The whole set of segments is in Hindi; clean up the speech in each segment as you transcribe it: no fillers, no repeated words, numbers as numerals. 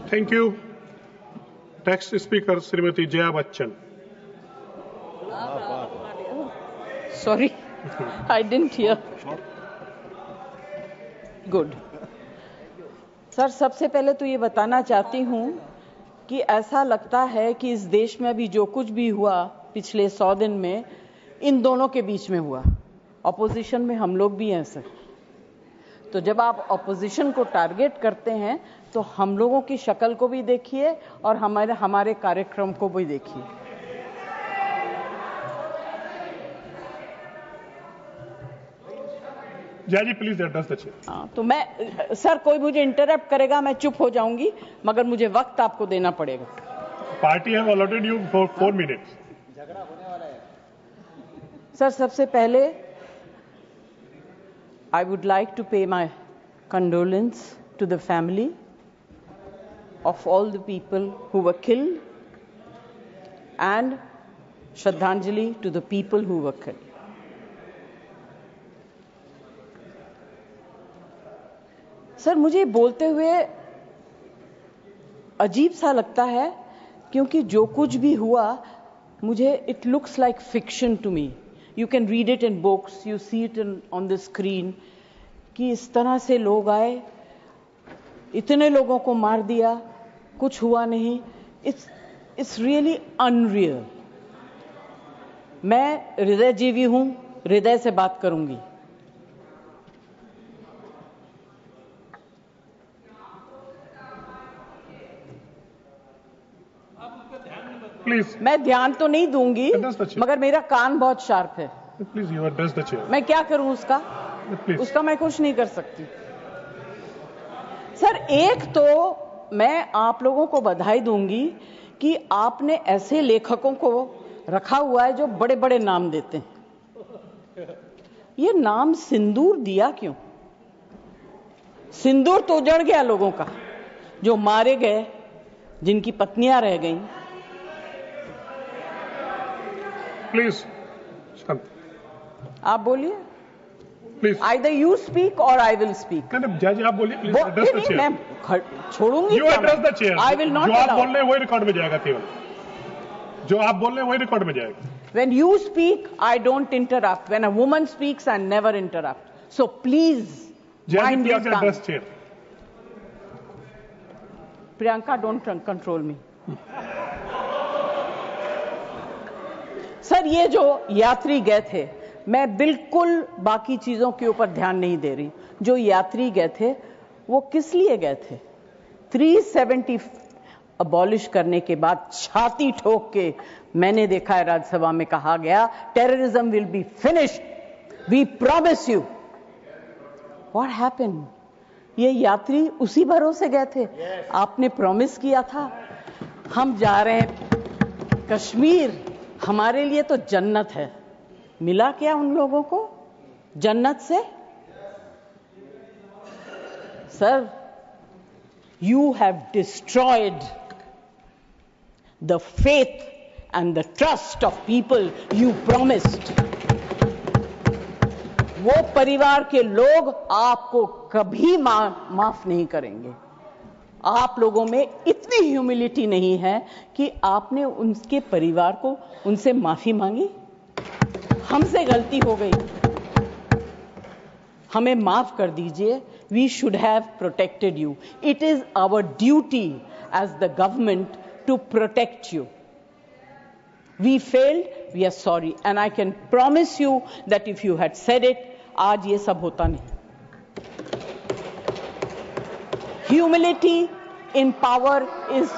Thank you. Next speaker, Srimati Jaya Bachchan. Sorry, I didn't hear. Good. Sir, सबसे पहले तो ये बताना चाहती हूँ कि ऐसा लगता है कि इस देश में अभी जो कुछ भी हुआ पिछले 100 दिन में इन दोनों के बीच में हुआ। ऑपोजिशन में हम लोग भी हैं सर। तो जब आप ऑपोजिशन को टारगेट करते हैं तो हम लोगों की शक्ल को भी देखिए और हमारे कार्यक्रम को भी देखिए। जय जी, प्लीज एड्रेस द चेयर। तो मैं सर, कोई मुझे इंटरप्ट करेगा मैं चुप हो जाऊंगी, मगर मुझे वक्त आपको देना पड़ेगा। Party have allotted you for 4 minutes. झगड़ा होने वाला है। सर, सबसे पहले I would like to pay my condolence to the family of all the people who were killed and Shraddhanjali to the people who were killed. Sir, मुझे बोलते हुए अजीब सा लगता है क्योंकि जो कुछ भी हुआ मुझे it looks like fiction to me. You can read it in books, you see it on the screen कि इस तरह से लोग आए, इतने लोगों को मार दिया, कुछ हुआ नहीं। It's really unreal. मैं हृदयजीवी हूं, हृदय से बात करूंगी। प्लीज। मैं ध्यान तो नहीं दूंगी, मगर मेरा कान बहुत शार्प है। Please you address the chair. मैं क्या करूं उसका? उसका मैं कुछ नहीं कर सकती। सर, एक तो मैं आप लोगों को बधाई दूंगी कि आपने ऐसे लेखकों को रखा हुआ है जो बड़े बड़े नाम देते हैं। ये नाम सिंदूर दिया क्यों? सिंदूर तो उजड़ गया लोगों का, जो मारे गए, जिनकी पत्नियां रह गईं। प्लीज आप बोलिए। Please. Either you speak or I will speak. नहीं, जज आप बोलिए। Please address the chair. मैं छोड़ूंगी। You address the chair. I will not जो आप allow. बोल रहे हैं वही रिकॉर्ड में जाएगा। केवल जो आप बोल रहे हैं वही रिकॉर्ड में जाएगा। When you speak, I don't interrupt. When a woman speaks, I never interrupt. So please mind your tongue. Address chair. Priyanka, don't control me. Sir, ये जो यात्री गए थे, मैं बिल्कुल बाकी चीजों के ऊपर ध्यान नहीं दे रही। जो यात्री गए थे वो किस लिए गए थे? 370 अबॉलिश करने के बाद छाती ठोक के मैंने देखा है राज्यसभा में कहा गया, terrorism will be finished, we promise you. What happened? ये यात्री उसी भरोसे गए थे। आपने प्रॉमिस किया था हम जा रहे हैं कश्मीर, हमारे लिए तो जन्नत है। मिला क्या उन लोगों को जन्नत से? Sir, you have destroyed the faith and the trust of people you promised. वो परिवार के लोग आपको कभी माफ नहीं करेंगे। आप लोगों में इतनी ह्यूमिलिटी नहीं है कि आपने उनके परिवार को उनसे माफी मांगी। हमसे गलती हो गई, हमें माफ कर दीजिए। We should have protected you. It is our duty as the government to protect you. We failed, we are sorry. And I can promise you that if you had said it, आज ये सब होता नहीं। Humility in power is...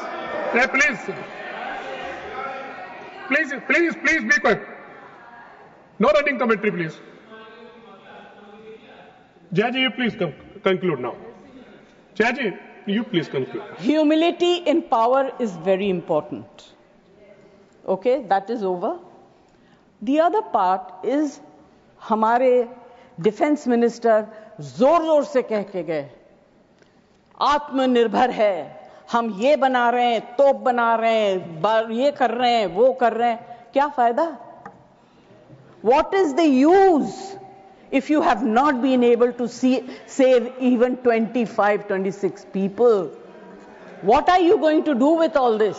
Please be quiet. No running commentary, please. Jaji, you please conclude now. Jaji, you please conclude. Humility in power is very important. Okay, that is over. The other part is हमारे डिफेंस मिनिस्टर जोर जोर से कह के गए आत्मनिर्भर है, हम ये बना रहे हैं, तोप बना रहे हैं, ये कर रहे हैं, वो कर रहे हैं। क्या फायदा? What is the use if you have not been able to save even 25, 26 people? What are you going to do with all this?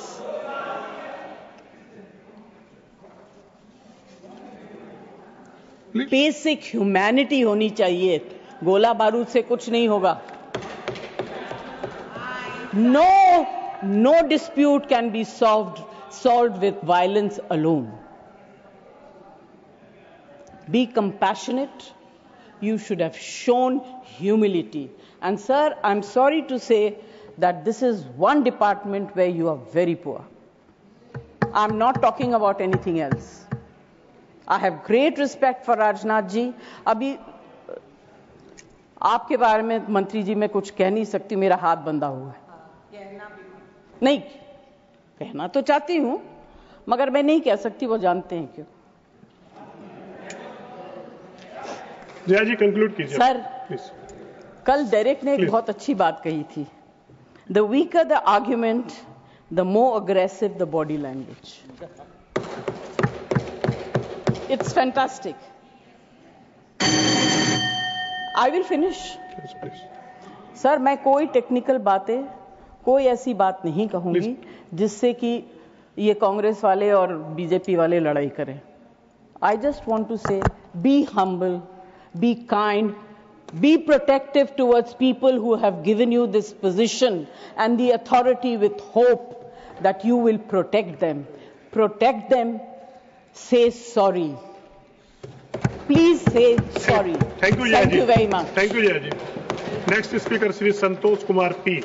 Basic humanity होनी चाहिए. गोला बारूद से कुछ नहीं होगा. No dispute can be solved with violence alone. Be compassionate. You should have shown humility. And sir, I'm sorry to say that this is one department where you are very poor. I'm not talking about anything else. I have great respect for Rajnath ji. अभी आपके बारे में मंत्री जी मैं कुछ कह नहीं सकती, मेरा हाथ बंधा हुआ है. नहीं कहना तो चाहती हूं, मगर मैं नहीं कह सकती, वो जानते हैं क्यों. जया जी कंक्लूड कीजिए सर. प्लीज. कल डेरेक ने एक बहुत अच्छी बात कही थी. The weaker the argument, the more aggressive the body language. It's fantastic. I will finish. Yes, please. Sir, मैं कोई टेक्निकल बातें, कोई ऐसी बात नहीं कहूंगी जिससे कि ये कांग्रेस वाले और बीजेपी वाले लड़ाई करें. I just want to say, be humble, be kind, be protective towards people who have given you this position and the authority, with hope that you will protect them. Protect them. Say sorry. Please say sorry. Thank you, Jaya ji. Thank you very much. Thank you, Jaya ji. Next speaker, Shri Santosh Kumar P.